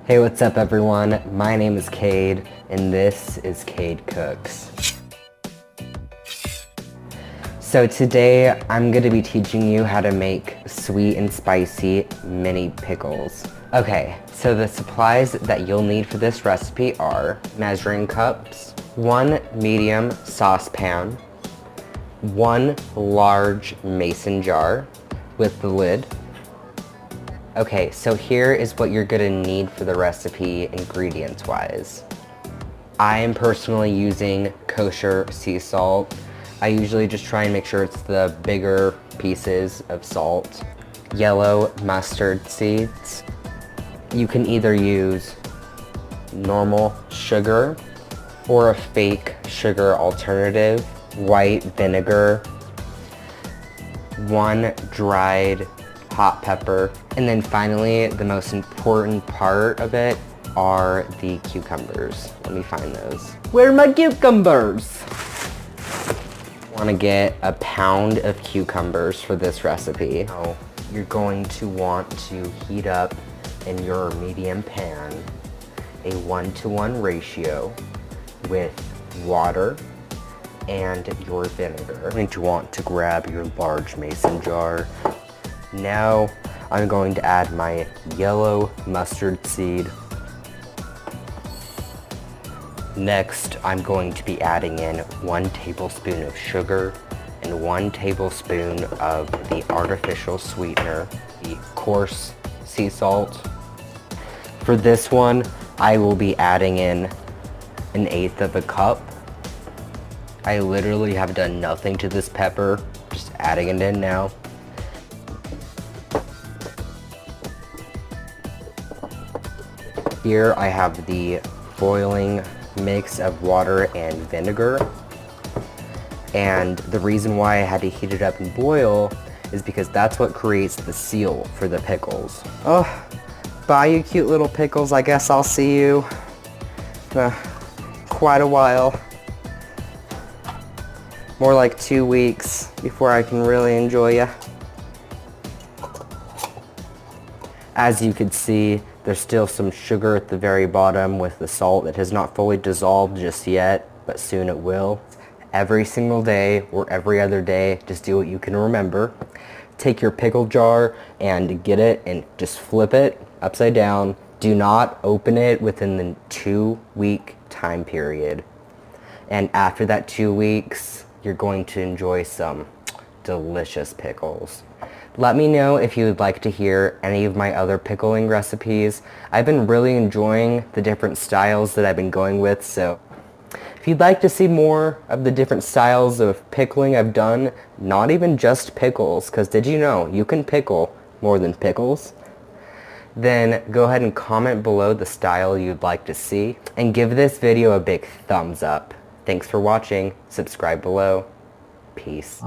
Hey, what's up everyone? My name is Kade, and this is Kade Cooks. So today, I'm gonna be teaching you how to make sweet and spicy mini pickles. Okay, so the supplies that you'll need for this recipe are measuring cups, 1 medium saucepan, 1 large mason jar with the lid. Okay, so here is what you're gonna need for the recipe ingredients-wise. I am personally using kosher sea salt. I usually just try and make sure it's the bigger pieces of salt. Yellow mustard seeds. You can either use normal sugar or a fake sugar alternative. White vinegar. 1 dried hot pepper, and then finally the most important part of it are the cucumbers. Let me find those. Where are my cucumbers? Want to get a pound of cucumbers for this recipe. Now, you're going to want to heat up in your medium pan a 1-to-1 ratio with water and your vinegar. You're going to want to grab your large mason jar. Now I'm going to add my yellow mustard seed. Next, I'm going to be adding in 1 tablespoon of sugar and 1 tablespoon of the artificial sweetener, the coarse sea salt. For this one, I will be adding in 1/8 of a cup. I literally have done nothing to this pepper, just adding it in now. Here I have the boiling mix of water and vinegar. And the reason why I had to heat it up and boil is because that's what creates the seal for the pickles. Oh, bye you cute little pickles. I guess I'll see you quite a while. More like 2 weeks before I can really enjoy ya. As you can see, there's still some sugar at the very bottom with the salt. It has not fully dissolved just yet, but soon it will. Every single day or every other day, just do what you can remember. Take your pickle jar and get it and just flip it upside down. Do not open it within the 2-week time period. And after that 2 weeks, you're going to enjoy some delicious pickles. Let me know if you would like to hear any of my other pickling recipes. I've been really enjoying the different styles that I've been going with, so if you'd like to see more of the different styles of pickling I've done, not even just pickles, because did you know you can pickle more than pickles? Then go ahead and comment below the style you'd like to see, and give this video a big thumbs up. Thanks for watching. Subscribe below. Peace.